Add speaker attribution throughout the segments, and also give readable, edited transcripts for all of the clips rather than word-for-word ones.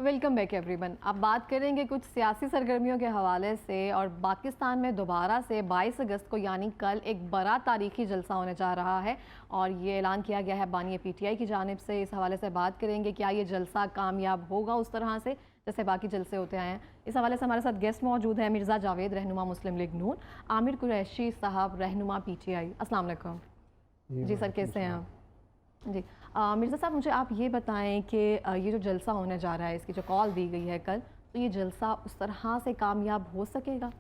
Speaker 1: Welcome back everyone. अब बात करेंगे कुछ सियासी सरगर्मियों के हवाले से और पाकिस्तान में दोबारा से 22 अगस्त को यानी कल एक बड़ा तारीखी जलसा होने जा रहा है और ये ऐलान किया गया है बानी पीटीआई की जानिब से। इस हवाले से बात करेंगे क्या ये जलसा कामयाब होगा उस तरह से जैसे बाकी जलसे होते आए हैं। इस हवाले से हमारे साथ गेस्ट मौजूद हैं मिर्ज़ा जावेद रहनुमा मुस्लिम लीग नून, आमिर कुरैशी साहब रहनुमा पीटीआई। अस्सलाम वालेकुम। जी सर, कैसे हैं आप? जी मिर्ज़ा साहब, मुझे आप ये बताएं कि ये जो जलसा होने जा रहा है, इसकी जो कॉल दी गई है कल, तो ये जलसा उस तरह से कामयाब हो सकेगा?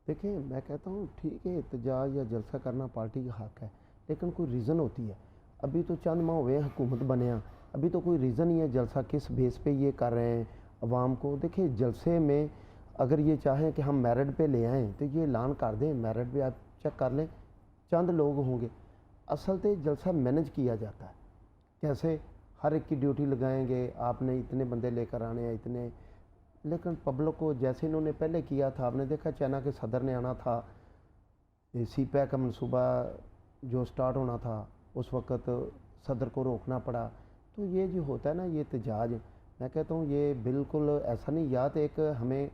Speaker 2: देखिए, मैं कहता हूँ ठीक है, एहतजाज या जलसा करना पार्टी का हक है, लेकिन कोई रीज़न होती है। अभी तो चंद माह हुए हुकूमत बने, अभी तो कोई रीज़न नहीं है जलसा किस बेस पे ये कर रहे हैं अवाम को। देखिए, जलसे में अगर ये चाहें कि हम मेरिट पे ले आएँ तो ये ऐलान कर दें, मेरिट पे आप चेक कर लें, चंद लोग होंगे। असल तो जलसा मैनेज किया जाता है, कैसे हर एक की ड्यूटी लगाएंगे, आपने इतने बंदे लेकर आने हैं इतने, लेकिन पब्लिक को जैसे इन्होंने पहले किया था, आपने देखा चाइना के सदर ने आना था, सी पैक का मनसूबा जो स्टार्ट होना था उस वक़्त सदर को रोकना पड़ा। तो ये जो होता है ना, ये एहतजाज, मैं कहता हूँ ये बिल्कुल ऐसा नहीं, या तो एक हमें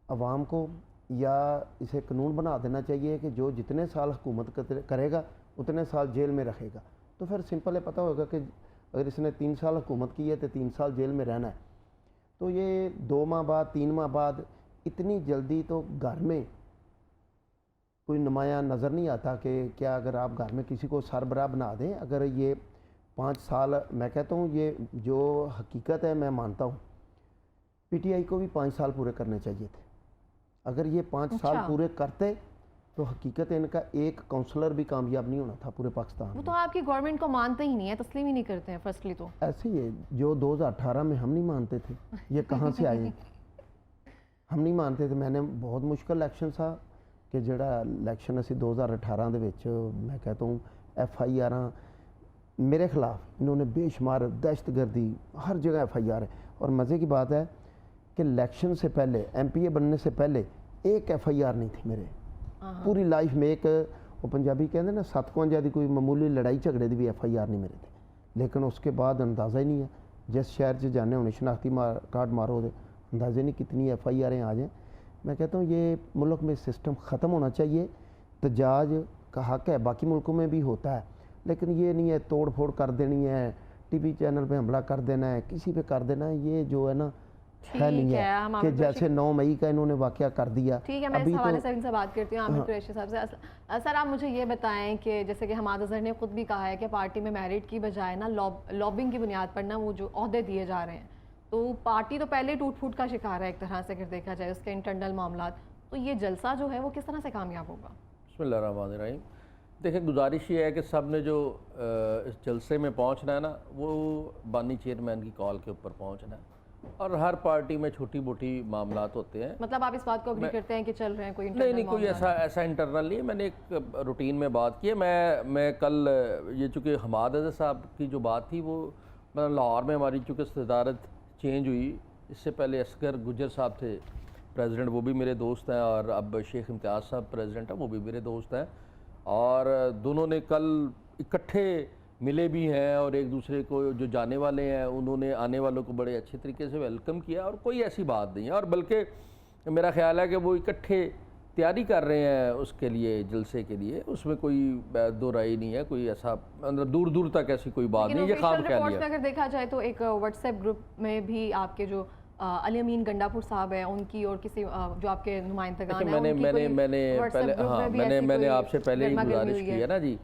Speaker 2: आवाम को या इसे कानून बना देना चाहिए कि जो जितने साल हुकूमत करेगा उतने साल जेल में रखेगा। तो फिर सिंपल है, पता होगा कि अगर इसने 3 साल हुकूमत की है तो 3 साल जेल में रहना है। तो ये 2 माह बाद 3 माह बाद इतनी जल्दी तो घर में कोई नुमाया नज़र नहीं आता कि क्या अगर आप घर में किसी को सरबराह बना दें, अगर ये 5 साल, मैं कहता हूँ ये जो हकीकत है मैं मानता हूँ पीटीआई को भी 5 साल पूरे करने चाहिए थे। अगर ये 5 साल पूरे करते तो हकीकत इनका एक काउंसलर भी कामयाब नहीं होना था पूरे पाकिस्तान।
Speaker 1: वो तो आपकी गवर्नमेंट को मानते ही नहीं है, तस्लीम ही नहीं करते हैं। फर्स्टली तो
Speaker 2: ऐसे ही है, जो 2018 में हम नहीं मानते थे, ये कहाँ से आए? हम नहीं मानते थे। मैंने बहुत मुश्किल इलेक्शन था कि जड़ा इलेक्शन असी 2018 ਦੇ ਵਿੱਚ मैं कहता हूँ FIR मेरे खिलाफ इन्होंने बेशुमार दहशतगर्दी हर जगह FIR है। और मज़े की बात है कि इलेक्शन से पहले MPA बनने से पहले एक FIR नहीं थी मेरे पूरी लाइफ में। एक वो पंजाबी कहते ना 57 की कोई मामूली लड़ाई झगड़े की भी FIR नहीं मेरे थे। लेकिन उसके बाद अंदाज़ा ही नहीं है, जिस शहर से जाने होने शनाख्ती कार्ड मारो तो अंदाज़े नहीं कितनी FIR आ जाएँ। मैं कहता हूँ ये मुल्क में सिस्टम ख़त्म होना चाहिए। तजाज का हक है, बाकी मुल्कों में भी होता है, लेकिन ये नहीं है तोड़ फोड़ कर देनी है, TV चैनल पे हमला कर देना है, किसी पे कर देना है, ये जो है ना है नहीं है कि जैसे 9 मई का इन्होंने वाकया कर दिया।
Speaker 1: ठीक है, मैं इस हवाले से इनसे बात करती हूँ आमिर कुरैशी साहब से। सर, आप मुझे ये बताएं कि जैसे कि हमाद अजहर ने खुद भी कहा है कि पार्टी में मेरिट की बजाय ना लॉबिंग की बुनियाद पर ना वो जो ओहदे दिए जा रहे हैं, तो पार्टी तो पहले टूट फूट का शिकार है एक तरह से अगर देखा जाए उसके इंटरनल मामला। तो ये जलसा जो है वो किस तरह से कामयाब होगा?
Speaker 3: बिस्मिल्लाहिर्रहमानिर्रहीम। देखिए, गुजारिश ये है कि सब ने जो इस जलसे में पहुंचना है ना, वो बानी चेयरमैन की कॉल के ऊपर पहुंचना है। और हर पार्टी में छोटी मोटी मामलात होते हैं।
Speaker 1: मतलब आप इस बात को अग्री करते हैं कि चल रहे हैं कोई
Speaker 3: नहीं कोई ऐसा इंटरनल नहीं है। मैंने एक रूटीन में बात की है। मैं कल ये चूँकि हमाद अजहर साहब की जो बात थी वो मतलब लाहौर में हमारी चूँकि सदारत चेंज हुई, इससे पहले असगर गुजर साहब थे प्रेसिडेंट, वो भी मेरे दोस्त हैं, और अब शेख इम्तियाज़ साहब प्रेसिडेंट हैं, वो भी मेरे दोस्त हैं। और दोनों ने कल इकट्ठे मिले भी हैं और एक दूसरे को जो जाने वाले हैं उन्होंने आने वालों को बड़े अच्छे तरीके से वेलकम किया, और कोई ऐसी बात नहीं है। और बल्कि मेरा ख्याल है कि वो इकट्ठे तैयारी कर रहे हैं उसके लिए, जलसे के लिए, उसमें कोई दो राय नहीं है, कोई ऐसा मतलब दूर दूर तक ऐसी कोई बात नहीं। ये खाम ख्याली है।
Speaker 1: अगर देखा जाए तो एक व्हाट्सएप ग्रुप में भी आपके जो अली अमीन गंडापुर साहब हैं उनकी और किसी जो आपके नुमाइंदगान हैं,
Speaker 3: मैंने आपसे पहले ही गुजारिश की है ना जी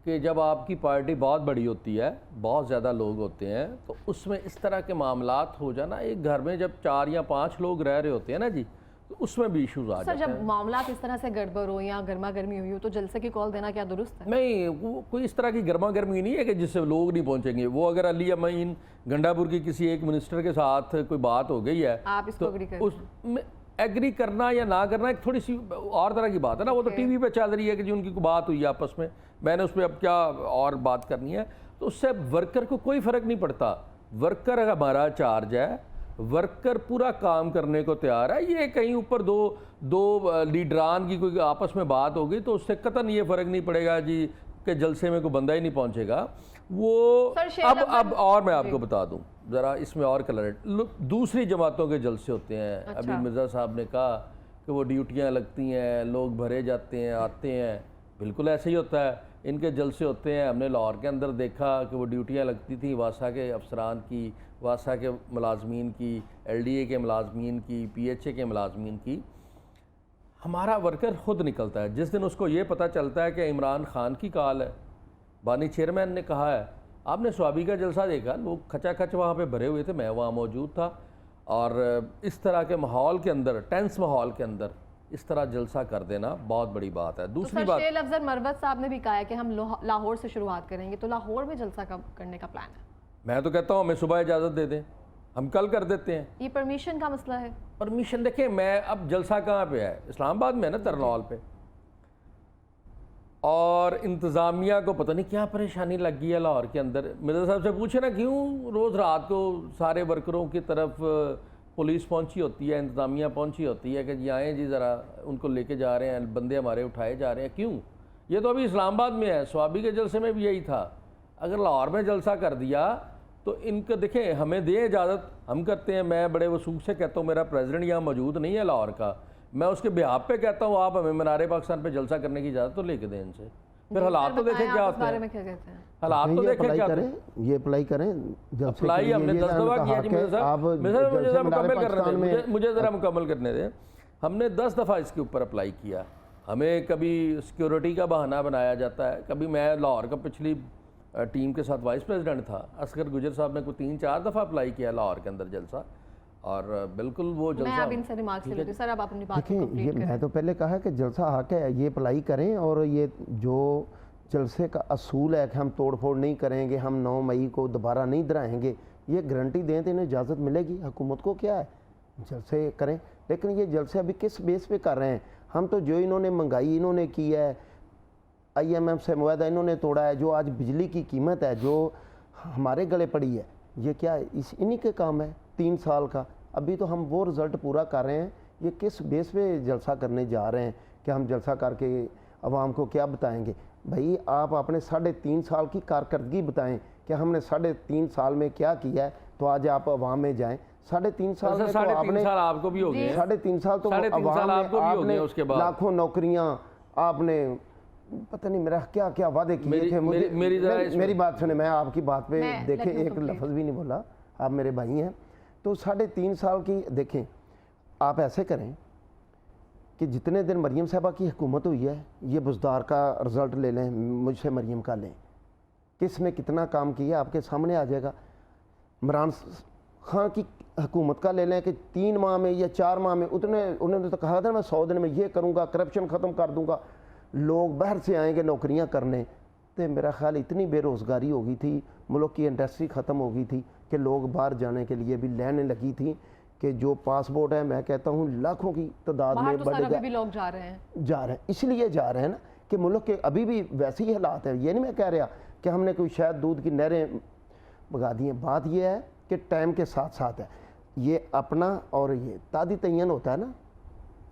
Speaker 3: कि जब आपकी पार्टी बहुत बड़ी होती है, बहुत ज़्यादा लोग होते हैं, तो उसमें इस तरह के मामलात हो जाना, एक घर में जब 4 या 5 लोग रह रहे होते हैं ना जी, तो उसमें भी इशूज़ आ जाते हैं।
Speaker 1: जब मामलात इस तरह से गड़बड़ हो या गर्मा गर्मी हुई हो तो जलसे की कॉल देना क्या दुरुस्त है?
Speaker 3: नहीं, वो कोई इस तरह की गर्मा गर्मी नहीं है कि जिससे लोग नहीं पहुंचेंगे। वो अगर अली अमीन गंडापुर की किसी एक मिनिस्टर के साथ कोई बात हो गई है,
Speaker 1: आप इसको
Speaker 3: तो एग्री करना या ना करना एक थोड़ी सी और तरह की बात है ना। वो तो टीवी पे चल रही है कि जी उनकी कोई बात हुई आपस में, मैंने उस पर अब क्या और बात करनी है, तो उससे वर्कर को कोई फ़र्क नहीं पड़ता। वर्कर हमारा चार्ज है, वर्कर पूरा काम करने को तैयार है। ये कहीं ऊपर दो लीडरान की कोई आपस में बात होगी तो उससे कतन ये फ़र्क नहीं पड़ेगा जी के जलसे में कोई बंदा ही नहीं पहुंचेगा वो।
Speaker 1: सर, शेर
Speaker 3: अब और मैं आपको बता दूं ज़रा इसमें और कलर, दूसरी जमातों के जलसे होते हैं।
Speaker 1: अच्छा।
Speaker 3: अभी मिर्ज़ा साहब ने कहा कि वो ड्यूटियां लगती हैं, लोग भरे जाते हैं, आते हैं, बिल्कुल ऐसे ही होता है। इनके जलसे होते हैं। हमने लाहौर के अंदर देखा कि वो ड्यूटियां लगती थी वासा के अफसरान की, वासा के मुलाजमीन की, LDA के मुलाजमीन की, PHA के मुलाजमीन की। हमारा वर्कर खुद निकलता है जिस दिन उसको ये पता चलता है कि इमरान खान की कॉल है। बानी चेयरमैन ने कहा है, आपने स्वाबी का जलसा देखा, लोग खचा खच वहाँ पे भरे हुए थे, मैं वहाँ मौजूद था। और इस तरह के माहौल के अंदर, टेंस माहौल के अंदर इस तरह जलसा कर देना बहुत बड़ी बात है। दूसरी बात,
Speaker 1: शेर अफजल मरवत साहब ने भी कहा है कि हम लाहौर से शुरुआत करेंगे, तो लाहौर में जलसा कब करने का प्लान है?
Speaker 3: मैं तो कहता हूँ हमें सुबह इजाज़त दे दें, हम कल कर देते हैं।
Speaker 1: ये परमिशन का मसला है।
Speaker 3: परमिशन देखें, मैं अब जलसा कहाँ पे है, इस्लामाबाद में है ना, तरनौल पे। और इंतज़ामिया को पता नहीं क्या परेशानी लग गई है लाहौर के अंदर। मिर्ज़ा साहब से पूछे ना क्यों रोज़ रात को सारे वर्करों की तरफ पुलिस पहुंची होती है, इंतज़ामिया पहुंची होती है कि जी आएँ जी ज़रा उनको लेके जा रहे हैं, बंदे हमारे उठाए जा रहे हैं, क्यों? ये तो अभी इस्लामाबाद में है, स्वाबी के जलसे में भी यही था। अगर लाहौर में जलसा कर दिया तो इनको देखें, हमें दें इजाज़त, हम करते हैं। मैं बड़े वसूख से कहता हूँ, मेरा प्रेसिडेंट यहाँ मौजूद नहीं है लाहौर का, मैं उसके बिहाफ पे कहता हूँ आप हमें मीनार पाकिस्तान पे जलसा करने की इजाज़त तो लेके दें इनसे। फिर हालात तो देखें क्या होते हैं, हालात तो देखें क्या होते हैं।
Speaker 2: ये अप्लाई करें,
Speaker 3: अप्लाई हमने 10 दफ़ा किया जी। मुझे ज़रा मुकम्मल करने दें, मुझे ज़रा मुकम्मल करने दें। हमने 10 दफ़ा इसके ऊपर अप्लाई किया। हमें कभी सिक्योरिटी का बहाना बनाया जाता है, कभी मैं लाहौर का पिछली टीम के साथ वाइस प्रेसिडेंट था, असगर गुजर साहब ने कोई 3-4 दफ़ा अप्लाई किया लाहौर के अंदर जलसा, और बिल्कुल वो जलसा।
Speaker 1: मैं अब इनसे रिमार्क्स ले लेती हूं। सर, अब आप अपनी बात को
Speaker 2: देखिए,
Speaker 1: कंप्लीट
Speaker 2: ये
Speaker 1: करें।
Speaker 2: मैं तो पहले कहा कि जलसा हक है, ये अप्लाई करें। और ये जो जलसे का असूल है कि हम तोड़ फोड़ नहीं करेंगे, हम 9 मई को दोबारा नहीं दोहराएंगे, ये गारंटी दें तो इन्हें इजाज़त मिलेगी। हुकूमत को क्या है, जलसे करें। लेकिन ये जलसे अभी किस बेस पे कर रहे हैं? हम तो जो इन्होंने महंगाई इन्होंने की है, IMF से मुआहदा इन्होंने तोड़ा है, जो आज बिजली की कीमत है जो हमारे गले पड़ी है, ये क्या है? इन्हीं के काम है 3 साल का। अभी तो हम वो रिज़ल्ट पूरा कर रहे हैं। ये किस बेस पे जलसा करने जा रहे हैं कि हम जलसा करके अवाम को क्या बताएंगे? भाई आप अपने 3.5 साल की कारकर्दगी बताएं कि हमने 3.5 साल में क्या किया है, तो आज आप अवाम में जाएं। 3.5 साल में तो आपने,
Speaker 3: 3.5 साल आपको भी हो गए,
Speaker 2: 3.5 साल तो
Speaker 3: 3.5
Speaker 2: अवाम
Speaker 3: साल
Speaker 2: में
Speaker 3: आपको भी हो गए,
Speaker 2: आपने
Speaker 3: उसके बाद
Speaker 2: लाखों नौकरियां आपने, पता नहीं मेरा क्या क्या वादे किए थे। मुझे मेरी बात सुने, मैं आपकी बात पे देखें एक लफ्ज़ भी नहीं बोला, आप मेरे भाई हैं। तो 3.5 साल की देखें, आप ऐसे करें कि जितने दिन मरीम साहबा की हुकूमत हुई है, ये बुज़दार का रिज़ल्ट ले लें, मुझसे मरीम का लें, किसने कितना काम किया आपके सामने आ जाएगा। इमरान खान की हुकूमत का ले लें कि 3 माह में या 4 माह में उन्होंने तो कहा था मैं 100 दिन में ये करूँगा, करप्शन ख़त्म कर दूँगा, लोग बाहर से आएंगे नौकरियां करने। तो मेरा ख्याल इतनी बेरोज़गारी हो गई थी, मुल्क की इंडस्ट्री ख़त्म हो गई थी कि लोग बाहर जाने के लिए भी लाइनें लगी थी कि जो पासपोर्ट है, मैं कहता हूँ लाखों की तादाद में बढ़ गए,
Speaker 1: भी लोग जा रहे हैं।
Speaker 2: इसलिए जा रहे हैं ना कि मुल्क के अभी भी वैसे ही हालात है। ये नहीं मैं कह रहा कि हमने कोई शायद दूध की नहरें भगा दी हैं। बात यह है कि टाइम के साथ साथ है ये अपना, और ये तादी तयन होता है ना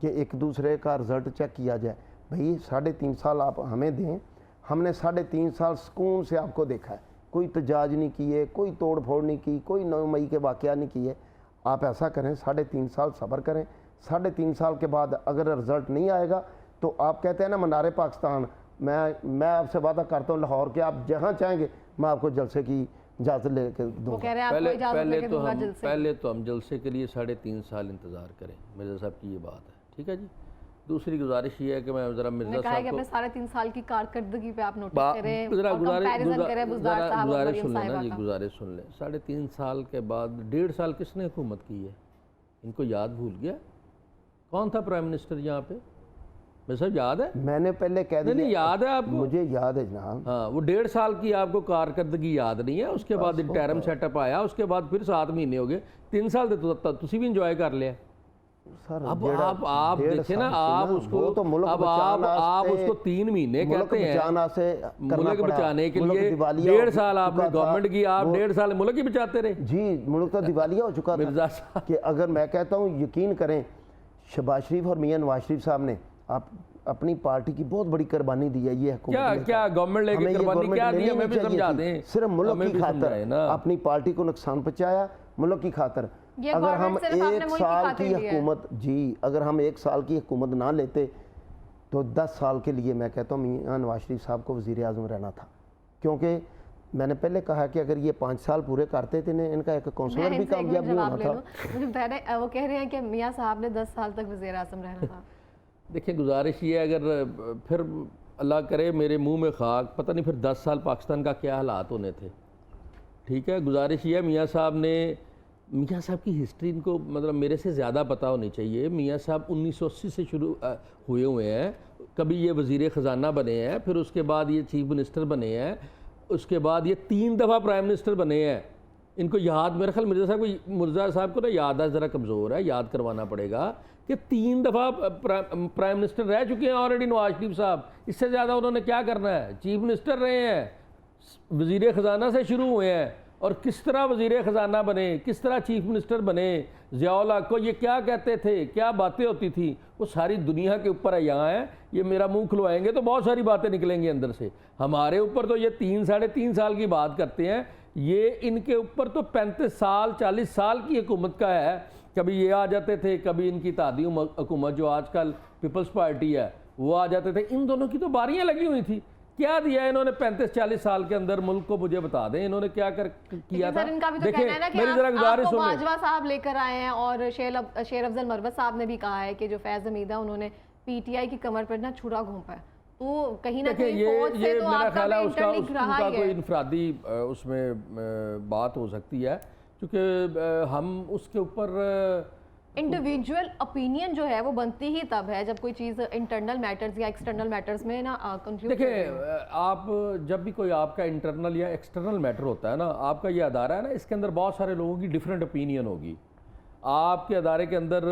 Speaker 2: कि एक दूसरे का रिज़ल्ट चेक किया जाए। भाई 3.5 साल आप हमें दें, हमने 3.5 साल सुकून से आपको देखा है, कोई तजाज नहीं किए, कोई तोड़ फोड़ नहीं की, कोई 9 मई के वाक़या नहीं किए। आप ऐसा करें, 3.5 साल सब्र करें। 3.5 साल के बाद अगर रिज़ल्ट नहीं आएगा तो आप कहते हैं ना मीनार पाकिस्तान, मैं आपसे वादा करता हूँ लाहौर के आप जहाँ चाहेंगे मैं आपको जलसे की इजाज़त लेके दूँगा।
Speaker 3: पहले तो हम जलसे के लिए 3.5 साल इंतज़ार करें, मिर्ज़ा साहब की ये बात है, ठीक है जी। दूसरी गुजारिश ये है कि मैं ज़रा मिर्ज़ा साहब को
Speaker 1: 3.5 साल की कारकर्दगी पे आप नोटिस करें,
Speaker 3: गुजारिश सुन लेना जी, गुजारिश सुन लें। 3.5 साल के बाद 1.5 साल किसने हुकूमत की है? इनको याद भूल गया कौन था प्राइम मिनिस्टर यहाँ पे? मेरे साहब याद है,
Speaker 2: मैंने पहले कह दिया।
Speaker 3: नहीं याद है आपको?
Speaker 2: मुझे याद है जनाब।
Speaker 3: हाँ, वो 1.5 साल की आपको कारकर्दगी याद नहीं है। उसके बाद इंटरम सेटअप आया, उसके बाद फिर 7 महीने हो गए, 3 साल दे तो तुसी भी इंजॉय कर लिया।
Speaker 2: सर
Speaker 3: अब आप देखे ना, आप उसको
Speaker 2: तो
Speaker 3: अब आप उसको 3 महीने कहते हैं मुल्क बचाने के लिए। 1.5 साल आपने गवर्नमेंट की, आप 1.5 साल मुल्क ही बचाते रहे
Speaker 2: जी। मुल्क तो दिवालिया हो चुका था कि अगर मैं कहता हूँ, यकीन करें, शहबाज शरीफ और मियां नवाज शरीफ साहब ने, आप अपनी पार्टी की बहुत बड़ी कुर्बानी दी है ये हुकूमत
Speaker 3: क्या
Speaker 2: ने।
Speaker 3: क्या गवर्नमेंट लेके
Speaker 2: हमें ये
Speaker 3: कुर्बानी
Speaker 2: गवर्नमेंट
Speaker 3: क्या दी
Speaker 2: लेनी
Speaker 3: हमें भी
Speaker 2: चाहिए
Speaker 3: समझा
Speaker 2: थी।
Speaker 3: दें,
Speaker 2: सिर्फ मुल्क
Speaker 3: हमें
Speaker 2: की
Speaker 3: भी
Speaker 2: खातर
Speaker 3: समझाएं ना।
Speaker 2: अपनी पार्टी को नुकसान पहुंचाया मुल्क की खातर।
Speaker 1: ये
Speaker 2: अगर हम
Speaker 1: गवर्नमेंट सिर्फ अपने
Speaker 2: एक
Speaker 1: मुल्क की
Speaker 2: साल
Speaker 1: खातिर
Speaker 2: की
Speaker 1: लिया है।
Speaker 2: हुकूमत जी अगर हम एक साल की हुकूमत ना लेते तो 10 साल के लिए मैं कहता हूँ मियां नवाज शरीफ साहब को वज़ीर आज़म रहना था, क्योंकि मैंने पहले कहा कि अगर ये 5 साल पूरे करते थे इनका एक काउंसलर भी कामयाब नहीं होना था।
Speaker 1: मुझे बता रहे वो कह रहे हैं कि मियां साहब ने 10 साल तक वज़ीर आज़म रहना था।
Speaker 3: देखिए गुजारिश ये है, अगर फिर अल्लाह करे मेरे मुंह में खाक, पता नहीं फिर 10 साल पाकिस्तान का क्या हालात होने थे। ठीक है, गुजारिश ये है मियाँ साहब की हिस्ट्री इनको मतलब मेरे से ज़्यादा पता होनी चाहिए। मियाँ साहब 1980 से शुरू हुए हुए हैं। कभी ये वज़ीर ख़जाना बने हैं, फिर उसके बाद ये चीफ मिनिस्टर बने हैं, उसके बाद ये 3 दफ़ा प्राइम मिनिस्टर बने हैं। इनको याद, मेरे ख्याल मिर्ज़ा साहब को ना याद ज़रा कमज़ोर है, याद करवाना पड़ेगा कि 3 दफ़ा प्राइम मिनिस्टर रह चुके हैं ऑलरेडी नवाज शरीफ साहब। इससे ज़्यादा उन्होंने क्या करना है? चीफ मिनिस्टर रहे हैं, वज़ीर ख़जाना से शुरू हुए हैं, और किस तरह वज़ीर ख़जाना बने, किस तरह चीफ मिनिस्टर बने। ज़ियाउल हक को ये क्या कहते थे, क्या बातें होती थी, वो सारी दुनिया के ऊपर है। यहाँ है, ये मेरा मुंह खुलवाएंगे तो बहुत सारी बातें निकलेंगी अंदर से। हमारे ऊपर तो ये 3 साढ़े 3 साल की बात करते हैं, ये इनके ऊपर तो 35 साल 40 साल की हुकूमत का है। कभी ये आ जाते थे, कभी इनकी तादी हुकूमत जो आजकल पीपल्स पार्टी है वो आ जाते थे। इन दोनों की तो बारियाँ लगी हुई थी। क्या दिया इन्होंने 35-40 साल के अंदर मुल्क को? मुझे बता दें इन्होंने क्या किया था।
Speaker 1: इनका भी तो कहना है ना कि
Speaker 3: मेरी जरा गुजारिश
Speaker 1: आपको
Speaker 3: सुनिए।
Speaker 1: बाजवा साहब लेकर आए हैं, और शेर अफजल मरवत साहब ने भी कहा है कि जो फैज़ हमीद है उन्होंने पीटीआई की कमर पर ना छुरा घोंपा है। तो कहीं ना कहीं फौज से तो
Speaker 3: मेरा
Speaker 1: आपका
Speaker 3: ख्याल है
Speaker 1: भी
Speaker 3: उसका
Speaker 1: इंटरलिंक रहा ही
Speaker 3: कोई
Speaker 1: है।
Speaker 3: इनफरादी उसमें बात हो सकती है, क्योंकि हम उसके ऊपर
Speaker 1: इंडिविजुअल ओपिनियन जो है वो बनती ही तब है जब कोई चीज़ इंटरनल मैटर्स या एक्सटर्नल मैटर्स में ना कंक्लूड।
Speaker 3: देखिए, आप जब भी कोई आपका इंटरनल या एक्सटर्नल मैटर होता है ना, आपका ये अदारा है ना, इसके अंदर बहुत सारे लोगों की डिफरेंट ओपिनियन होगी। आपके अदारे के अंदर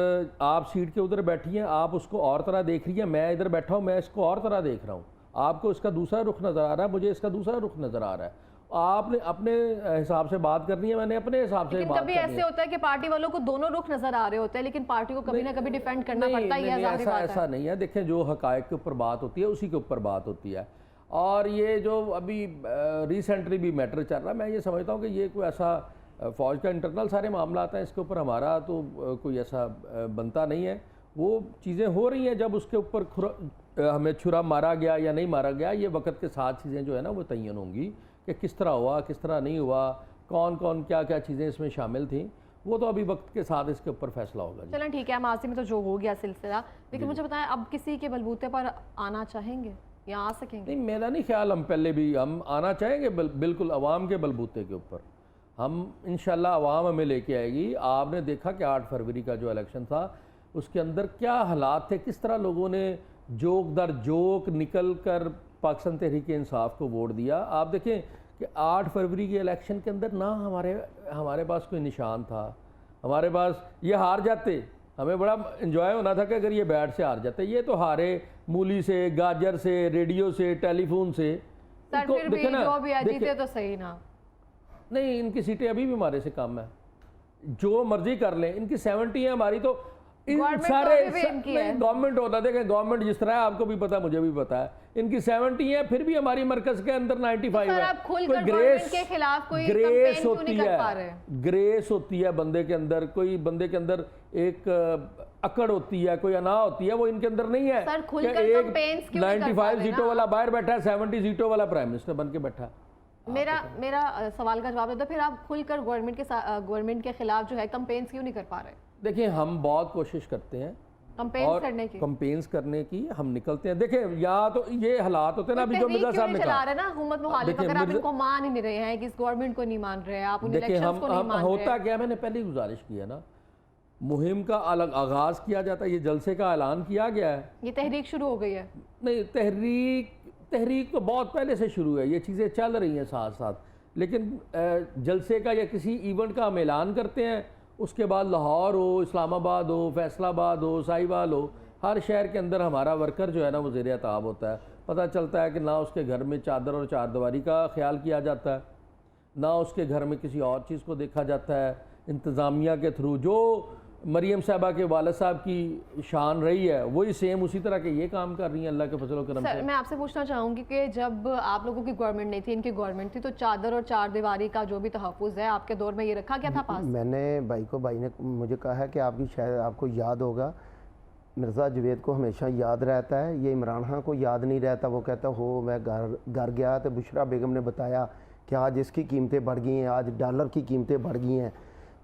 Speaker 3: आप सीट के उधर बैठी हैं, आप उसको और तरह देख रही हैं, मैं इधर बैठा हूँ, मैं इसको और तरह देख रहा हूँ। आपको इसका दूसरा रुख नज़र आ रहा है, मुझे इसका दूसरा रुख नज़र आ रहा है। आपने अपने हिसाब से बात करनी है, मैंने अपने हिसाब से बात
Speaker 1: कभी
Speaker 3: करनी
Speaker 1: ऐसे होता है कि पार्टी वालों को दोनों रुख नजर आ रहे होते हैं, लेकिन पार्टी को कभी ना कभी डिफेंड करना पड़ता है।
Speaker 3: नहीं, ऐसा नहीं है। देखें, जो हकायक के ऊपर बात होती है उसी के ऊपर बात होती है। और ये जो अभी रिसेंटली भी मैटर चल रहा है, मैं ये समझता हूँ कि ये कोई ऐसा फ़ौज का इंटरनल सारे मामला हैं, इसके ऊपर हमारा तो कोई ऐसा बनता नहीं है। वो चीज़ें हो रही हैं, जब उसके ऊपर हमें छुरा मारा गया या नहीं मारा गया, ये वक्त के साथ चीज़ें जो है ना वो तयन होंगी कि किस तरह हुआ, किस तरह नहीं हुआ, कौन कौन क्या क्या चीज़ें इसमें शामिल थी। वो तो अभी वक्त के साथ इसके ऊपर फैसला होगा।
Speaker 1: चलें ठीक है, माजी में तो जो हो गया सिलसिला, लेकिन मुझे बताएं अब किसी के बलबूते पर आना चाहेंगे या आ सकेंगे?
Speaker 3: नहीं, मेरा नहीं ख्याल। हम पहले भी हम आना चाहेंगे बिल्कुल अवाम के बलबूते के ऊपर। हम इंशाल्लाह अवाम हमें लेके आएगी। आपने देखा कि 8 फरवरी का जो इलेक्शन था उसके अंदर क्या हालात थे, किस तरह लोगों ने जोक दर जोक निकल कर पाकिस्तान तहरीक इंसाफ को वोट दिया। आप देखें कि 8 फरवरी के इलेक्शन के अंदर ना हमारे पास कोई निशान था। हमारे पास ये हार जाते, हमें बड़ा इन्जॉय होना था कि अगर ये बैट से हार जाते। ये तो हारे मूली से, गाजर से, रेडियो से, टेलीफोन से।
Speaker 1: सर फिर भी जो भी जीते तो सही ना।
Speaker 3: नहीं, इनकी सीटें अभी भी हमारे से कम है, जो मर्जी कर लें। इनकी 70 है, हमारी तो इन सारे गवर्नमेंट होता। देखें, गवर्नमेंट जिस तरह है आपको भी पता, मुझे भी पता है, इनकी 70 है, फिर भी हमारी मरकज के अंदर 95 है।
Speaker 1: कोई ग्रेस के खिलाफ कोई
Speaker 3: ग्रेस होती है, ग्रेस होती है बंदे के अंदर। कोई बंदे के अंदर एक अकड़ होती है, कोई अना होती है, वो इनके अंदर नहीं है।
Speaker 1: सर खुलकर कैंपेन्स क्यों नहीं कर पा रहे
Speaker 3: 95 सीटों वाला बाहर बैठा है, 70 सीटों वाला प्राइम मिनिस्टर बन के बैठा है।
Speaker 1: मेरा सवाल का जवाब देता, फिर आप खुलकर गवर्नमेंट के खिलाफ जो है कैंपेन्स क्यों नहीं कर पा रहे?
Speaker 3: देखिए, हम बहुत कोशिश करते हैं कंपेन्स करने की हम निकलते हैं। देखिए, या तो ये हालात होते हैं ना, अभी जो मिर्जा साहब ने कहा
Speaker 1: रहे ना हुकूमत मुखालिफ, अगर आप इनको मान ही नहीं रहे हैं कि इस गवर्नमेंट को नहीं मान रहे हैं, आप उन इलेक्शंस को नहीं मान रहे।
Speaker 3: होता क्या, मैंने पहले ही गुजारिश की है ना, मुहिम का अलग आगाज किया जाता है, ये जलसे का ऐलान किया गया है,
Speaker 1: ये तहरीक शुरू हो गई है।
Speaker 3: नहीं, तहरीक तो बहुत पहले से शुरू है, ये चीज़ें चल रही हैं साथ साथ। लेकिन जलसे का या किसी इवेंट का हम ऐलान करते हैं, उसके बाद लाहौर हो, इस्लामाबाद हो, फैसलाबाद हो, साहिवाल हो, हर शहर के अंदर हमारा वर्कर जो है ना वो ज़ेर अताब होता है। पता चलता है कि ना उसके घर में चादर और चारदीवारी का ख्याल किया जाता है, ना उसके घर में किसी और चीज़ को देखा जाता है। इंतज़ामिया के थ्रू जो मरियम साहबा के वालिद साहब की शान रही है, वही सेम उसी तरह के ये काम कर रही हैं अल्लाह के फजल व करम
Speaker 1: सर
Speaker 3: से।
Speaker 1: मैं आपसे पूछना चाहूँगी कि जब आप लोगों की गवर्नमेंट नहीं थी, इनकी गवर्नमेंट थी, तो चादर और चार दीवारी का जो भी तहफ़्फ़ुज़ है आपके दौर में ये रखा गया था पास?
Speaker 2: मैंने भाई ने मुझे कहा है कि आपकी शायद आपको याद होगा, मिर्ज़ा जवेद को हमेशा याद रहता है, ये इमरान खान को याद नहीं रहता। वो कहता हो मैं घर गया तो बुशरा बेगम ने बताया कि आज इसकी कीमतें बढ़ गई हैं, आज डॉलर की कीमतें बढ़ गई हैं।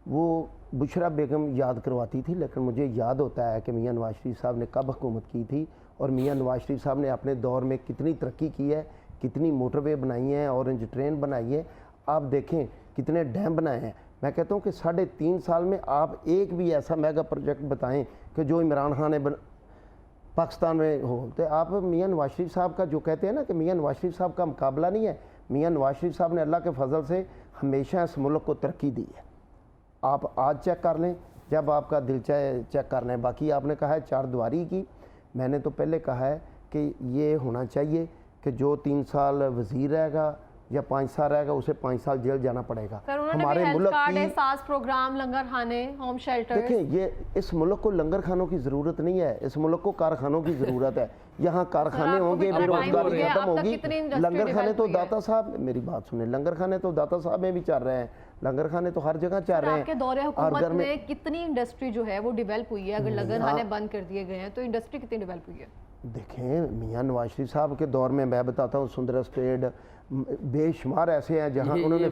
Speaker 2: वो बुशरा बेगम याद करवाती थी, लेकिन मुझे याद होता है कि मियां नवाज शरीफ साहब ने कब हुकूमत की थी और मियां नवाज शरीफ साहब ने अपने दौर में कितनी तरक्की की है, कितनी मोटरवे बनाई हैं, ऑरेंज ट्रेन बनाई है। आप देखें कितने डैम बनाए हैं। मैं कहता हूँ कि 3.5 साल में आप एक भी ऐसा मेगा प्रोजेक्ट बताएं कि जो इमरान खान ने पाकिस्तान में हो। तो आप मियां नवाज शरीफ साहब का जो कहते हैं ना कि मियां नवाज शरीफ साहब का मुकाबला नहीं है, मियां नवाज शरीफ साहब ने अल्लाह के फजल से हमेशा इस मुल्क को तरक्की दी है। आप आज चेक कर लें, जब आपका दिल चाहे चेक कर लें। बाकी आपने कहा है चार दीवारी की, मैंने तो पहले कहा है कि ये होना चाहिए कि जो 3 साल वज़ीर रहेगा या 5 साल रहेगा उसे 5 साल जेल जाना पड़ेगा।
Speaker 1: सर उन्होंने भी हेल्थ कार्ड, एहसास प्रोग्राम, लंगर खाने, होम शेल्टर।
Speaker 2: देखें ये इस मुल्क को लंगर खानों की ज़रूरत नहीं है, इस मुल्क को कारखानों की ज़रूरत है। यहाँ कारखाने होंगे, बेरोजगारी खत्म होगी। लंगर खाने तो दाता साहब, मेरी बात सुने, लंगर खाने तो दाता साहब में भी चल रहे हैं, लंगर खाने तो हर जगह चल रहे हैं।
Speaker 1: आपके दौरे हुकूमत में कितनी इंडस्ट्री जो है वो डेवलप हुई है? अगर लंगर खाने बंद कर दिए गए हैं तो इंडस्ट्री कितनी डेवलप हुई है?
Speaker 2: देखें मियां नवाज शरीफ साहब के दौर में मैं बताता हूँ, सुंदर स्टेट बेशुमार ऐसे हैं जहाँ उन्होंने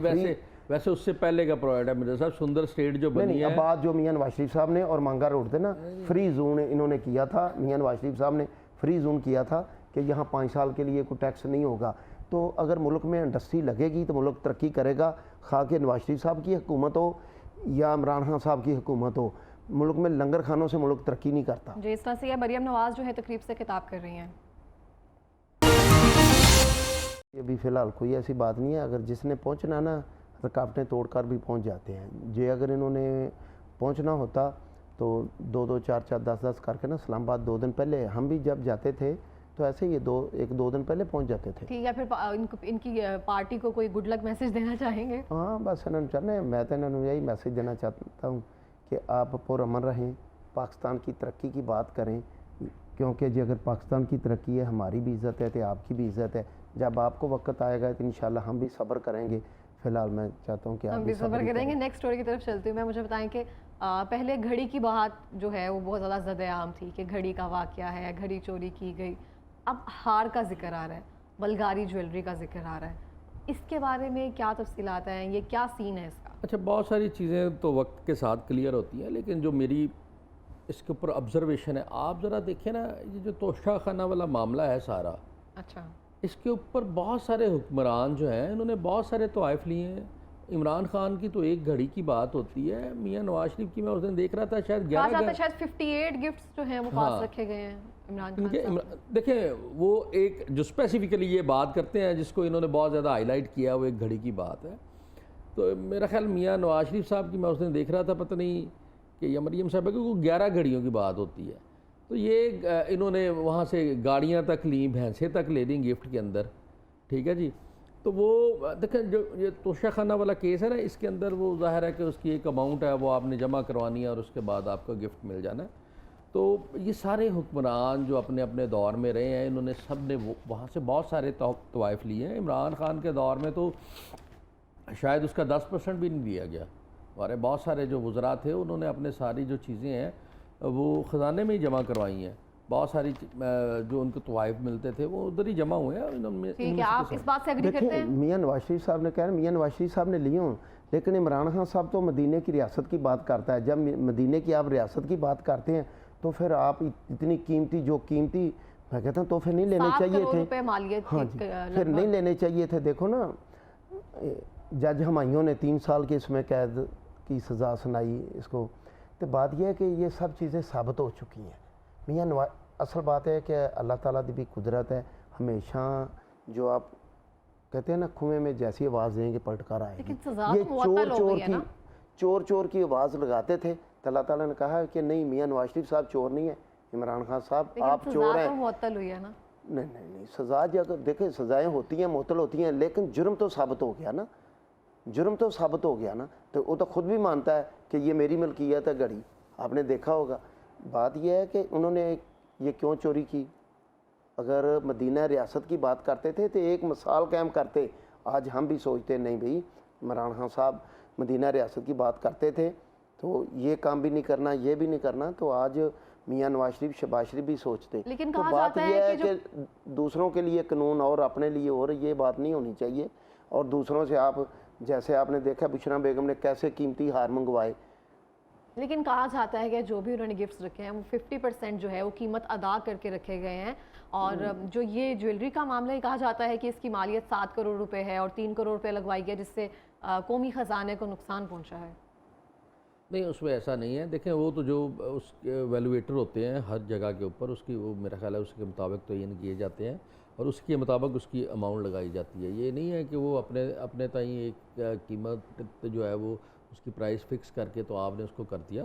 Speaker 3: वैसे उससे पहले का प्रोजेक्ट है मिर्जा साहब, सुंदर स्टेट जो बनी है।
Speaker 2: अब बात जो मियां नवाज शरीफ साहब ने और मांगा रोड थे ना, फ्री जोन इन्होंने किया था, मियां नवाज शरीफ साहब ने फ्री जोन किया था कि यहाँ 5 साल के लिए कोई टैक्स नहीं होगा। तो अगर मुल्क में इंडस्ट्री लगेगी तो मुल्क तरक्की करेगा, खा के नवाज शरीफ साहब की हुकूमत हो या इमरान खान साहब की हुकूमत हो। मुल्क में लंगर खानों से मुल्क तरक्की नहीं करता।
Speaker 1: जी, इस तरह से मरियम नवाज जो है तकरीब से खिताब कर रही हैं।
Speaker 2: ये भी फ़िलहाल कोई ऐसी बात नहीं है, अगर जिसने पहुंचना ना रुकावटें तोड़कर भी पहुंच जाते हैं। जे अगर इन्होंने पहुंचना होता तो 2-2, 4-4, 10-10 करके ना इस्लामाबाद 2 दिन पहले, हम भी जब जाते थे तो ऐसे ही 1-2 दिन पहले पहुंच जाते थे।
Speaker 1: ठीक है, फिर इनकी पार्टी को कोई गुड लक मैसेज देना चाहेंगे?
Speaker 2: हाँ बस इन्होंने चाहते, मैं तो इन्होंने यही मैसेज देना चाहता हूँ कि आप पुरअमन रहें, पाकिस्तान की तरक्की की बात करें, क्योंकि जी अगर पाकिस्तान की तरक्की है, हमारी भी इज़्ज़त है तो आपकी भी इज़्ज़त है। जब आपको वक्त आएगा तो इंशाल्लाह हम भी सब्र करेंगे। फ़िलहाल मैं चाहता हूँ कि
Speaker 1: हम भी सब्र करेंगे। नेक्स्ट स्टोरी की तरफ चलती हूँ मैं। मुझे बताएं कि पहले घड़ी की बात जो है वो बहुत ज़्यादा ज़द-ए-आम थी कि घड़ी का वाक़या है, घड़ी चोरी की गई। अब हार का जिक्र आ रहा है, बल्गारी ज्वेलरी का जिक्र आ रहा है, इसके बारे में क्या तफसीलात हैं? ये क्या सीन है इसका?
Speaker 3: अच्छा, बहुत सारी चीज़ें तो वक्त के साथ क्लियर होती हैं, लेकिन जो मेरी इसके ऊपर ऑब्जर्वेशन है, आप ज़रा देखिए ना, ये जो तोशा खाना वाला मामला है सारा,
Speaker 1: अच्छा,
Speaker 3: इसके ऊपर बहुत सारे हुक्मरान जो हैं इन्होंने बहुत सारे तवाइफ लिए हैं। इमरान खान की तो एक घड़ी की बात होती है, मियां नवाज शरीफ की मैं उस दिन देख रहा था, शायद
Speaker 1: 58 गिफ्ट्स जो हैं वो पास रखे गए हैं इमरान खान।
Speaker 3: देखें वो एक जो स्पेसिफिकली ये बात करते हैं जिसको इन्होंने बहुत ज़्यादा हाईलाइट किया, वो एक घड़ी की बात है। तो मेरा ख्याल मियां नवाज शरीफ साहब की मैं उस दिन देख रहा था, पता नहीं कि या मरियम साहब की, 11 घड़ियों की बात होती है। तो ये इन्होंने वहाँ से गाड़ियाँ तक ली, भैंसें तक ले ली गिफ्ट के अंदर, ठीक है जी। तो वो देखें जो ये तोशा खाना वाला केस है ना, इसके अंदर वो ज़ाहिर है कि उसकी एक अमाउंट है, वो आपने जमा करवानी है और उसके बाद आपका गिफ्ट मिल जाना है। तो ये सारे हुक्मरान जो अपने अपने दौर में रहे हैं, इन्होंने सब ने वहाँ से बहुत सारे तवाइफ लिए हैं। इमरान खान के दौर में तो शायद उसका 10% भी नहीं दिया गया। हमारे बहुत सारे जो वज़रा थे उन्होंने अपने सारी जो चीज़ें हैं वो ख़जाने में ही जमा करवाई हैं। बहुत सारी जो उनको तवाइफ मिलते थे वो उधर ही जमा हुए हैं।
Speaker 1: ठीक है, आप इस बात से एग्री करते हैं?
Speaker 2: मियां नवाज शरीफ साहब ने कहा, मियां नवाज शरीफ साहब ने लिए हों, लेकिन इमरान खान साहब तो मदीने की रियासत की बात करता है। जब मदीने की आप रियासत की बात करते हैं तो फिर आप इतनी कीमती मैं कहता हूँ तोहफे नहीं लेने चाहिए थे। हाँ जी, फिर नहीं लेने चाहिए थे। देखो ना, जज हमायूं ने 3 साल की इसमें कैद की सज़ा सुनाई इसको। तो बात यह है कि ये सब चीज़ें साबित हो चुकी हैं। मियां नवाज, असल बात है कि अल्लाह ताला की भी कुदरत है, हमेशा जो आप कहते हैं ना, कुएं में जैसी आवाज़ देंगे पलटकर आएगी। ये चोर की आवाज़ लगाते थे, तो अल्लाह ताला ने कहा कि नहीं, मियां नवाज शरीफ साहब चोर नहीं है, इमरान खान साहब आप चोर हैं।
Speaker 1: मुअत्तल हुई है ना?
Speaker 2: नहीं, सज़ा जब देखें, सज़ाएँ होती हैं, मुअत्तल होती हैं, लेकिन जुर्म तो साबित हो गया ना, जुर्म तो साबित हो गया ना। तो वो तो खुद भी मानता है कि ये मेरी मलकियत है घड़ी। आपने देखा होगा। बात यह है कि उन्होंने ये क्यों चोरी की। अगर मदीना रियासत की बात करते थे तो एक मिसाल कायम करते। आज हम भी सोचते नहीं भाई, इमरान खान साहब मदीना रियासत की बात करते थे तो ये काम भी नहीं करना, ये भी नहीं करना, तो आज मियां नवाज शरीफ, शहबाज शरीफ भी सोचते।
Speaker 1: लेकिन
Speaker 2: तो
Speaker 1: कहा
Speaker 2: बात
Speaker 1: जाता
Speaker 2: यह
Speaker 1: है
Speaker 2: है कि दूसरों के लिए कानून और अपने लिए और, ये बात नहीं होनी चाहिए। और दूसरों से आप, जैसे आपने देखा बुशरा बेगम ने कैसे कीमती हार मंगवाए।
Speaker 1: लेकिन कहा जाता है कि जो भी उन्होंने गिफ्ट्स रखे हैं वो 50% जो है वो कीमत अदा करके रखे गए हैं। और जो ये ज्वेलरी का मामला है, कहा जाता है कि इसकी मालियत 7 करोड़ रुपए है और 3 करोड़ रुपए लगवाई गई, जिससे कौमी ख़जाने को नुकसान पहुंचा है।
Speaker 3: नहीं, उसमें ऐसा नहीं है। देखें, वो तो जो उसके वैल्यूएटर होते हैं हर जगह के ऊपर, उसकी वो मेरा ख्याल है उसके मुताबिक तयन किए जाते हैं और उसके मुताबिक उसकी अमाउंट लगाई जाती है। ये नहीं है कि वो अपने ताई एक कीमत जो है वो उसकी प्राइस फिक्स करके तो आपने उसको कर दिया।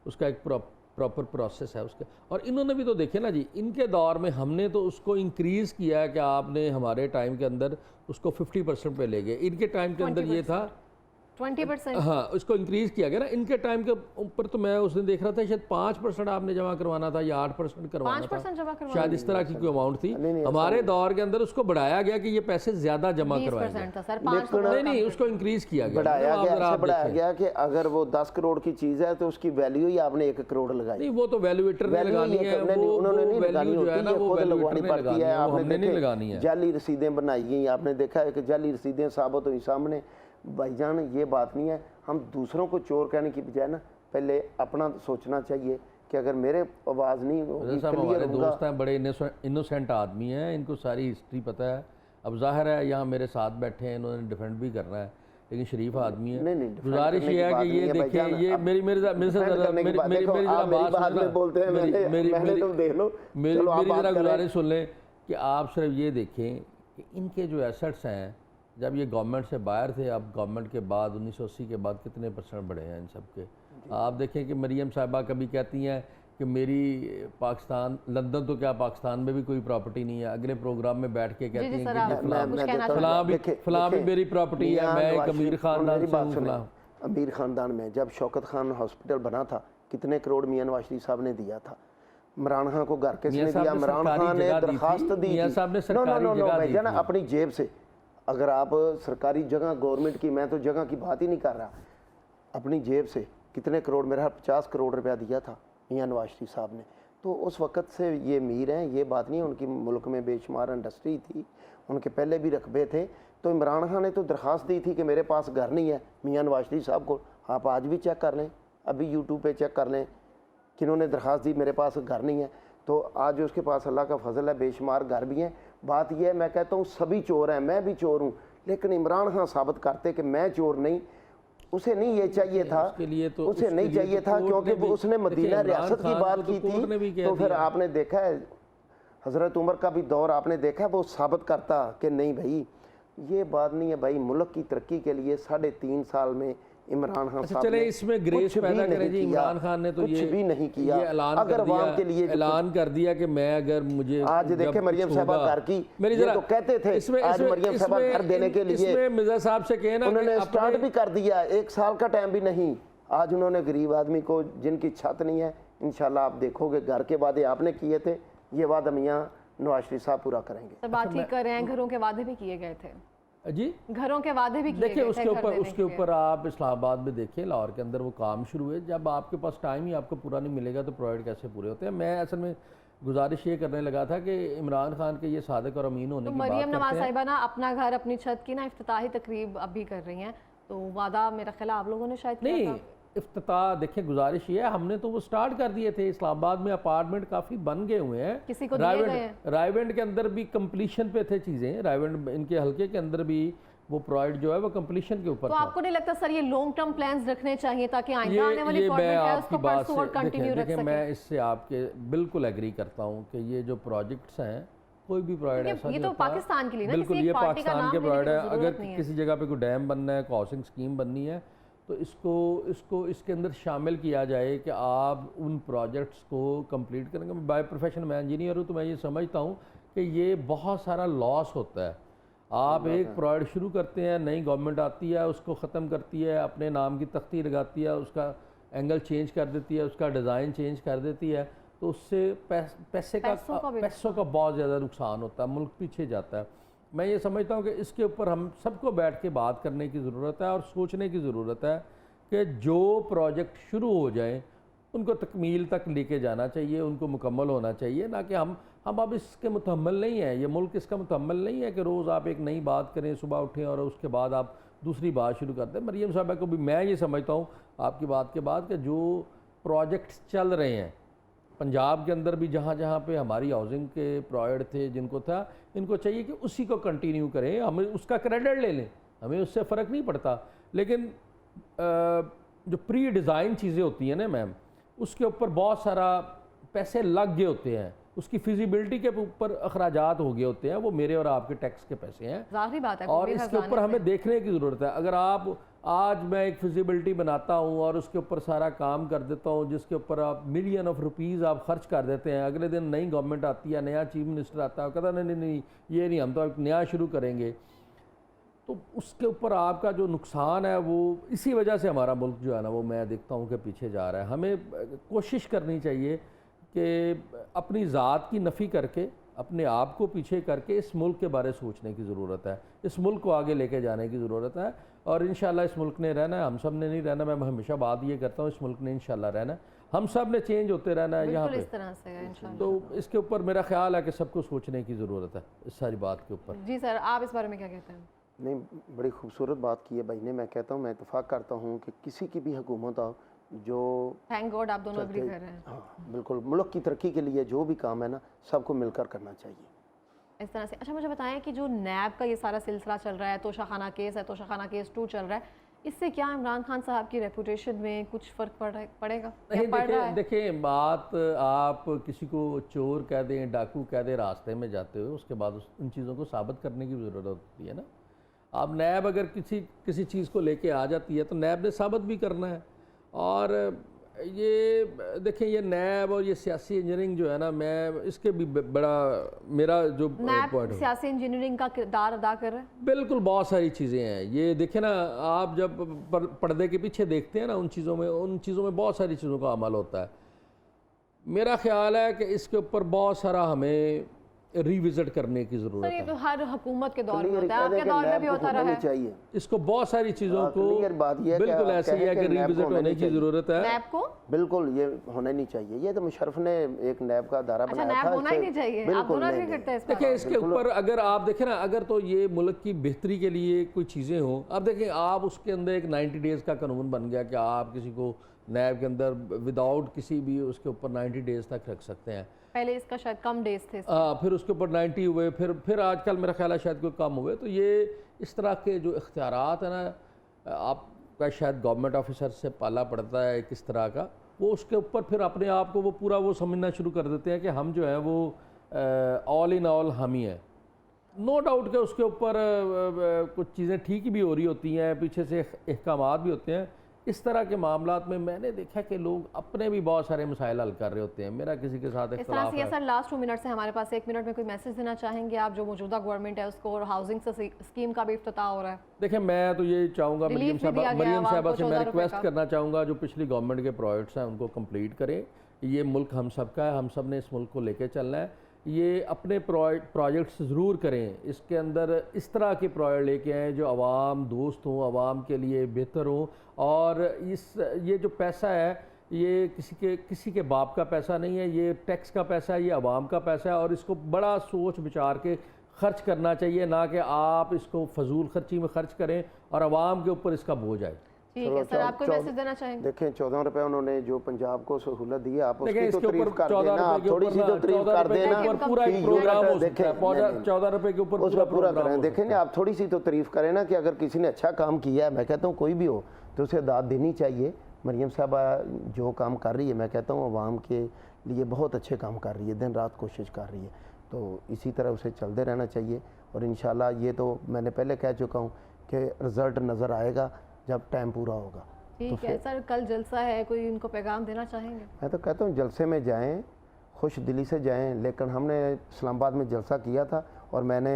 Speaker 3: उसका एक प्रॉपर प्रोसेस है उसका। और इन्होंने भी तो देखे ना जी, इनके दौर में हमने तो उसको इंक्रीज़ किया है कि आपने हमारे टाइम के अंदर उसको 50% पे ले गए। इनके टाइम के अंदर ये था
Speaker 1: 20%।
Speaker 3: हाँ, उसको इंक्रीज़ किया गया ना। इनके टाइम के ऊपर तो मैं उस दिन देख रहा था शायद 5% आपने जमा करवाना था या 8% करवाना
Speaker 1: 5% जमा करवाना,
Speaker 3: शायद इस तरह की कोई अमाउंट थी।
Speaker 2: नहीं,
Speaker 3: हमारे दौर के अंदर उसको बढ़ाया गया कि ये पैसे ज़्यादा जमा करवाए
Speaker 1: 20% था सर,
Speaker 3: नहीं, उसको इंक्रीज़ किया गया,
Speaker 2: बढ़ाया
Speaker 3: आप
Speaker 2: गया,
Speaker 3: जरा
Speaker 2: ऐसे
Speaker 3: आप
Speaker 2: बढ़ाया
Speaker 3: देखें।
Speaker 2: गया कि अगर वो 10 करोड़ की चीज़ है तो उसकी वैल्यू ही आपने 1 करोड़ लगाई।
Speaker 3: नहीं, वो तो वैल्यूएटर ने लगानी है,
Speaker 2: उन्होंने नहीं लगानी
Speaker 3: जो है
Speaker 2: होती,
Speaker 3: ना
Speaker 2: ये
Speaker 3: वो
Speaker 2: खुद
Speaker 3: वैल्यूएटर
Speaker 2: लगवानी
Speaker 3: ने
Speaker 2: पड़ती
Speaker 3: लगानी
Speaker 2: है।
Speaker 3: है, वो
Speaker 2: आपने
Speaker 3: हमने नहीं
Speaker 2: देखे
Speaker 3: लगानी है।
Speaker 2: जाली रसीदें बनाई गई, आपने देखा है कि जाली रसीदें साबित हुई सामने। भाईजान ये बात नहीं है, हम दूसरों को चोर कहने की बजाय ना पहले अपना सोचना चाहिए कि अगर मेरे आवाज़ नहीं होगी,
Speaker 3: साहब
Speaker 2: क्लियर
Speaker 3: हमारे
Speaker 2: होगा।
Speaker 3: दोस्त हैं, बड़े इनोसेंट आदमी हैं, इनको सारी हिस्ट्री पता है। अब जाहिर है यहाँ मेरे साथ बैठे हैं, इन्होंने डिफेंड भी करना है, लेकिन शरीफ आदमी है।
Speaker 2: नहीं,
Speaker 3: गुजारिश ये है कि ये देखें, ये मेरी जरा गुजारिश सुन लें कि आप सिर्फ ये देखें कि इनके जो एसेट्स हैं, जब ये गवर्नमेंट से बाहर थे, अब गवर्नमेंट के बाद 1980 के बाद कितने % बढ़े हैं इन सब के। आप देखें कि मरियम साहिबा कभी कहती हैं कि मेरी पाकिस्तान, लंदन तो क्या पाकिस्तान में भी कोई प्रॉपर्टी नहीं है, अगले प्रोग्राम में बैठ के कहती हैं कि फलां भी मेरी प्रॉपर्टी है, मैं एक अमीर खानदान से हूं।
Speaker 2: अमीर खानदान में जब शौकत खान हॉस्पिटल बना था, कितने करोड़ मियां नवाज शरीफ साहब ने दिया था। इमरान खान को घर किसने दिया? इमरान खान ने दरखास्त दी थी ना अपनी जेब से। अगर आप सरकारी जगह गवर्नमेंट की, मैं तो जगह की बात ही नहीं कर रहा, अपनी जेब से कितने करोड़, मेरा 50 करोड़ रुपया दिया था मियां नवाज शरीफ साहब ने। तो उस वक़्त से ये अमीर हैं, ये बात नहीं है। उनकी मुल्क में बेशुमार इंडस्ट्री थी, उनके पहले भी रकबे थे। तो इमरान खान ने तो दरख्वास्त दी थी कि मेरे पास घर नहीं है मियां नवाज शरीफ साहब को। आप आज भी चेक कर लें, अभी यूट्यूब पे चेक कर लें कि इन्होंने दरख्वास्त दी मेरे पास घर नहीं है। तो आज उसके पास अल्लाह का फजल है, बेशुमार घर भी हैं। बात यह है, मैं कहता हूँ सभी चोर हैं, मैं भी चोर हूँ, लेकिन इमरान खान साबित करते कि मैं चोर नहीं। उसे नहीं ये चाहिए था, उसे नहीं चाहिए था, क्योंकि वो उसने मदीना रियासत की बात की थी। तो फिर आपने देखा है हज़रत उमर का भी दौर आपने देखा है, वो साबित करता कि नहीं भाई ये बात नहीं है भाई। मुल्क की तरक्की के लिए 3.5 साल में इमरान खान साहब
Speaker 3: चले इसमें ग्रेस पैदा करें जी। इमरान खान ने तो
Speaker 2: कुछ भी नहीं किया।
Speaker 3: अगर अवाम के लिए ऐलान कर दिया कि मैं, अगर मुझे
Speaker 2: आज देखे मरियम साहबा घर की, ये तो कहते थे आज मरियम साहबा घर देने के लिए
Speaker 3: मिर्जा साहब से कहे ना,
Speaker 2: उन्होंने स्टार्ट भी कर दिया, 1 साल का टाइम भी नहीं। आज उन्होंने गरीब आदमी को, जिनकी छत नहीं है, इंशाल्लाह आप देखोगे घर के वादे आपने किए थे, ये वादा मियां नवाज शरीफ साहब पूरा करेंगे।
Speaker 1: बात ठीक कर रहे हैं, घरों के वादे भी किए गए थे
Speaker 3: जी,
Speaker 1: घरों के वादे भी किए
Speaker 3: देखिए
Speaker 1: गए थे।
Speaker 3: उसके ऊपर आप इस्लामाबाद में देखिए, लाहौर के अंदर वो काम शुरू हुए। जब आपके पास टाइम ही आपको पूरा नहीं मिलेगा तो प्रोवाइड कैसे पूरे होते हैं। मैं असल में गुजारिश ये करने लगा था कि इमरान खान के ये सादिक और अमीन होने की बात
Speaker 1: मरियम नवाज साहिबा ना अपना घर, अपनी छत की ना इफ्तिताही तकरीब अभी कर रही हैं, तो वादा मेरा ख्याल आप लोगों ने शायद किया था।
Speaker 3: इफ्तिताह देखें, गुजारिश ये है, हमने तो वो स्टार्ट कर दिए थे। इस्लामाबाद में अपार्टमेंट काफ़ी बन गए हुए हैं,
Speaker 1: किसी को दिए गए हैं।
Speaker 3: रायवेंड के अंदर भी कंप्लीशन पे थे चीज़ें, रायवेंड इनके हल्के के अंदर भी वो प्रोवाइड जो है वो कंप्लीशन के ऊपर।
Speaker 1: तो आपको नहीं लगता सर ये लॉन्ग टर्म प्लान्स रखने चाहिए ताकि आइंदा आने वाली गवर्नमेंट है उसको परसू और कंटिन्यू रख सके?
Speaker 3: मैं इससे आपके बिल्कुल एग्री करता हूँ कि ये जो प्रोजेक्ट्स हैं, कोई भी प्रोवाइड ऐसा
Speaker 1: ये तो पाकिस्तान के लिए ना,
Speaker 3: बिल्कुल ये पाकिस्तान के प्रोवाइड है। अगर किसी जगह पे कोई डैम बनना है, हाउसिंग स्कीम बननी है, तो इसको इसके अंदर शामिल किया जाए कि आप उन प्रोजेक्ट्स को कंप्लीट करेंगे। बाय प्रोफेशन मैं इंजीनियर हूँ, तो मैं ये समझता हूँ कि ये बहुत सारा लॉस होता है। आप एक प्रोजेक्ट शुरू करते हैं, नई गवर्नमेंट आती है, उसको ख़त्म करती है, अपने नाम की तख्ती लगाती है, उसका एंगल चेंज कर देती है, उसका डिज़ाइन चेंज कर देती है, तो उससे पैसों का बहुत ज़्यादा नुकसान होता है, मुल्क पीछे जाता है। मैं ये समझता हूँ कि इसके ऊपर हम सबको बैठ के बात करने की ज़रूरत है और सोचने की ज़रूरत है कि जो प्रोजेक्ट शुरू हो जाए उनको तकमील तक लेके जाना चाहिए, उनको मुकम्मल होना चाहिए, ना कि हम अब इसके मुतहम्मिल नहीं हैं, ये मुल्क इसका मुतहम्मिल नहीं है कि रोज़ आप एक नई बात करें, सुबह उठें और उसके बाद आप दूसरी बात शुरू करते हैं। मरीम साहबा को भी मैं ये समझता हूँ आपकी बात के बाद कि जो प्रोजेक्ट्स चल रहे हैं पंजाब के अंदर भी, जहाँ जहाँ पे हमारी हाउसिंग के प्रोजेक्ट थे जिनको था, इनको चाहिए कि उसी को कंटिन्यू करें, हमें उसका क्रेडिट ले लें, हमें उससे फ़र्क नहीं पड़ता। लेकिन जो प्री डिज़ाइन चीज़ें होती हैं ना मैम, उसके ऊपर बहुत सारा पैसे लग गए होते हैं, उसकी फिजिबिलिटी के ऊपर अखराजात हो गए होते हैं, वो मेरे और आपके टैक्स के पैसे हैं,
Speaker 1: ज़ाहिर बात है।
Speaker 3: और इसके ऊपर हमें देखने की ज़रूरत है। अगर आप आज मैं एक फिजिबिलिटी बनाता हूँ और उसके ऊपर सारा काम कर देता हूँ, जिसके ऊपर आप मिलियन ऑफ रुपीज़ आप खर्च कर देते हैं, अगले दिन नई गवर्नमेंट आती है, नया चीफ मिनिस्टर आता है, कहता नहीं ये नहीं, हम तो एक नया शुरू करेंगे, तो उसके ऊपर आपका जो नुकसान है वो इसी वजह से हमारा मुल्क जो है ना वो मैं देखता हूँ कि पीछे जा रहा है। हमें कोशिश करनी चाहिए कि अपनी ज़ात की नफ़ी करके, अपने आप को पीछे करके इस मुल्क के बारे सोचने की ज़रूरत है, इस मुल्क को आगे लेके जाने की ज़रूरत है, और इंशाल्लाह इस मुल्क ने रहना है, हम सब ने नहीं रहना। मैं हमेशा बात ये करता हूँ, इस मुल्क ने इंशाल्लाह रहना है, हम सब ने चेंज होते रहना है यहाँ पे,
Speaker 1: इस तरह से इंशाल्लाह।
Speaker 3: तो इसके ऊपर मेरा ख्याल है कि सबको सोचने की ज़रूरत है इस सारी बात के ऊपर।
Speaker 1: जी सर, आप इस बारे में क्या कहते हैं?
Speaker 2: नहीं, बड़ी खूबसूरत बात की है भाई ने। मैं कहता हूँ, मैं इत्तेफाक करता हूँ कि किसी की भी हुकूमत हो जो,
Speaker 1: थैंक गॉड आप दोनों एग्री कर रहे हैं।
Speaker 2: हाँ बिल्कुल, मुल्क की तरक्की के लिए जो भी काम है ना, सबको मिलकर करना चाहिए
Speaker 1: इस तरह से। अच्छा मुझे बताएं कि जो नैब का ये सारा सिलसिला चल रहा है, तोशाखाना केस है, तोशाखाना केस 2 चल रहा है, इससे क्या इमरान खान साहब की रेपुटेशन में कुछ फ़र्क पड़ेगा?
Speaker 3: नहीं, देखिए बात, आप किसी को चोर कह दें, डाकू कह दें रास्ते में जाते हुए, उसके बाद उन चीज़ों को साबित करने की ज़रूरत होती है ना। आप नैब अगर किसी चीज़ को लेके आ जाती है तो नैब ने साबित भी करना है। और ये देखिए, ये नैब और ये सियासी इंजीनियरिंग जो है ना, मैं इसके भी बड़ा मेरा जो
Speaker 1: नैब सियासी इंजीनियरिंग का किरदार अदा कर रहा है।
Speaker 3: बिल्कुल, बहुत सारी चीज़ें हैं। ये देखें ना, आप जब पर्दे के पीछे देखते हैं ना, उन चीज़ों में बहुत सारी चीज़ों का अमल होता है। मेरा ख्याल है कि इसके ऊपर बहुत सारा हमें रिविजिट करने की ज़रूरत है।
Speaker 1: तो हर हुकूमत के दौर में होता है, आपके दौर में भी होता रहा है।
Speaker 2: चाहिए
Speaker 3: इसको बहुत सारी चीज़ों को बिल्कुल ऐसे ही है कि रिविजिट होने की ज़रूरत है।
Speaker 1: नैब को
Speaker 2: बिल्कुल ये होना नहीं चाहिए। ये तो मुशर्रफ ने एक नैब का दायरा बनाया था।
Speaker 1: नैब होना ही नहीं चाहिए। आप दोनों भी करते हैं इस पर।
Speaker 3: देखिए, इसके ऊपर अगर आप देखें ना, अगर तो ये मुल्क की बेहतरी के लिए कोई चीज़ें हों, अब देखें आप उसके अंदर एक 90 डेज़ का कानून बन गया कि आप किसी को नैब के अंदर विदाउट किसी भी उसके ऊपर 90 डेज़ तक रख सकते हैं।
Speaker 1: पहले इसका शायद कम डेज थे,
Speaker 3: फिर उसके ऊपर 90 हुए, फिर आजकल मेरा ख्याल है शायद कोई कम हुए। तो ये इस तरह के जो इख्तियारात है ना, आपका शायद गवर्नमेंट ऑफिसर से पाला पड़ता है किस तरह का, वो उसके ऊपर फिर अपने आप को वो पूरा वो समझना शुरू कर देते हैं कि हम जो है वो ऑल इन ऑल हम ही हैं। नो डाउट कि उसके ऊपर कुछ चीज़ें ठीक भी हो रही होती हैं, पीछे से अहकामात भी होते हैं। इस तरह के मामलात में मैंने देखा कि लोग अपने भी बहुत सारे मसाइल हल कर रहे होते हैं। मेरा किसी के साथ इख्तिलाफ है।
Speaker 1: सर लास्ट 2 मिनट से हमारे पास, 1 मिनट में कोई मैसेज देना चाहेंगे आप जो मौजूदा गवर्नमेंट है उसको, और हाउसिंग स्कीम का भी इफ्तिताह हो रहा है?
Speaker 3: देखिए, मैं तो ये चाहूँगा, मरियम साहबा से मैं रिक्वेस्ट करना चाहूँगा, जो पिछली गवर्नमेंट के प्रोजेक्ट्स हैं उनको कंप्लीट करें। ये मुल्क हम सब का है, हम सब ने इस मुल्क को लेके चलना है। ये अपने प्रोजेक्ट्स ज़रूर करें, इसके अंदर इस तरह के प्रोजेक्ट लेके आएँ जो आवाम दोस्त हों, आवाम के लिए बेहतर हों। और ये जो पैसा है, ये किसी के बाप का पैसा नहीं है, ये टैक्स का पैसा है, ये आवाम का पैसा है, और इसको बड़ा सोच विचार के खर्च करना चाहिए, ना कि आप इसको फजूल खर्ची में खर्च करें और आवाम के ऊपर इसका बोझ आए।
Speaker 1: ठीक है सर, आप कोई मैसेज देना चाहेंगे?
Speaker 2: देखें, 14 रुपए उन्होंने जो पंजाब को सहूलत दी है, आप उसकी तो तारीफ कर देना, आप थोड़ी सी तो तारीफ कर देना।
Speaker 3: पूरा एक प्रोग्राम हो सकता है, 14 रुपए के ऊपर
Speaker 2: पूरा करें। देखें ना, आप थोड़ी सी तो तारीफ करें ना, कि अगर किसी ने अच्छा काम किया है, मैं कहता हूँ कोई भी हो, तो उसे दाद देनी चाहिए। मरियम साहबा जो काम कर रही है, मैं कहता हूँ आवाम के लिए बहुत अच्छे काम कर रही है, दिन रात कोशिश कर रही है, तो इसी तरह उसे चलते रहना चाहिए। और इंशाल्लाह ये तो मैंने पहले कह चुका हूँ कि रिज़ल्ट नज़र आएगा जब टाइम पूरा होगा।
Speaker 1: ठीक है सर, कल जलसा है, कोई उनको पैगाम देना चाहेंगे?
Speaker 2: मैं तो कहता हूँ जलसे में जाएँ, खुश दिली से जाएँ। लेकिन हमने इस्लामाबाद में जलसा किया था और मैंने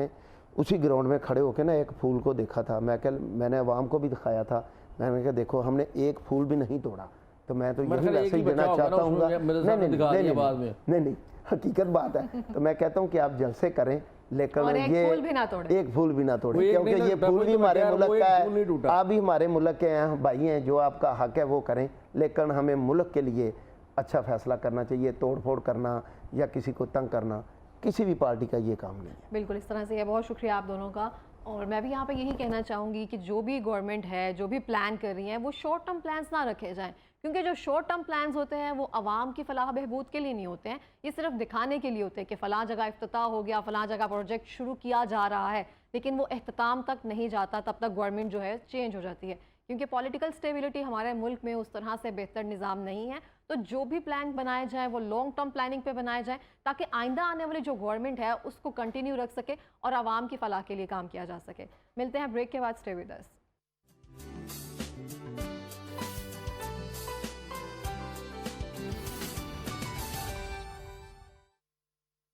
Speaker 2: उसी ग्राउंड में खड़े होकर ना एक फूल को देखा था। मैंने आवाम को भी दिखाया था, मैंने कहा देखो, हमने एक फूल भी नहीं तोड़ा, तो मैं तो
Speaker 3: मेरे
Speaker 2: यही
Speaker 3: ख्याल एक ही
Speaker 2: मैसेज देना
Speaker 3: बचा होगा ना,
Speaker 2: चाहता हूँ।
Speaker 3: उसमें मेरे सामने दिखा दिया बाद में।
Speaker 2: नहीं, हकीकत बात है। तो मैं कहता हूँ कि आप जलसे करें, लेकिन
Speaker 1: और एक
Speaker 2: ये
Speaker 1: फूल भी ना तोड़ें।
Speaker 2: एक फूल भी ना
Speaker 3: वो
Speaker 2: तोड़े,
Speaker 3: एक
Speaker 2: क्योंकि
Speaker 3: नहीं
Speaker 2: ये
Speaker 3: ना,
Speaker 2: फूल भी
Speaker 3: तो
Speaker 2: हमारे
Speaker 3: यार,
Speaker 2: मुल्क
Speaker 3: वो
Speaker 2: का
Speaker 3: एक फूल नहीं
Speaker 2: है,
Speaker 3: टूटा।
Speaker 2: आप भी हमारे मुल्क के हैं, भाई हैं, जो आपका हक है वो करें, लेकिन हमें मुल्क के लिए अच्छा फैसला करना चाहिए। तोड़ फोड़ करना या किसी को तंग करना किसी भी पार्टी का ये काम नहीं है।
Speaker 1: बिल्कुल इस तरह से है। बहुत शुक्रिया आप दोनों का। और मैं भी यहाँ पे यही कहना चाहूँगी कि जो भी गवर्नमेंट है, जो भी प्लान कर रही है, वो शॉर्ट टर्म प्लान्स ना रखे जाएं, क्योंकि जो शॉर्ट टर्म प्लान्स होते हैं वो आवाम की फलाह बहबूद के लिए नहीं होते हैं। ये सिर्फ दिखाने के लिए होते हैं कि फ़लाँ जगह इफ्तिताह हो गया, फ़लाँ जगह प्रोजेक्ट शुरू किया जा रहा है, लेकिन वो अख्ताम तक नहीं जाता, तब तक गवर्नमेंट जो है चेंज हो जाती है। क्योंकि पॉलिटिकल स्टेबिलिटी हमारे मुल्क में उस तरह से बेहतर निज़ाम नहीं है। तो जो भी प्लान बनाए जाए वो लॉन्ग टर्म प्लानिंग पे बनाए जाए, ताकि आइंदा आने वाली जो गवर्नमेंट है उसको कंटिन्यू रख सके और आवाम की फलाह के लिए काम किया जा सके। मिलते हैं ब्रेक के बाद, स्टे विद अस।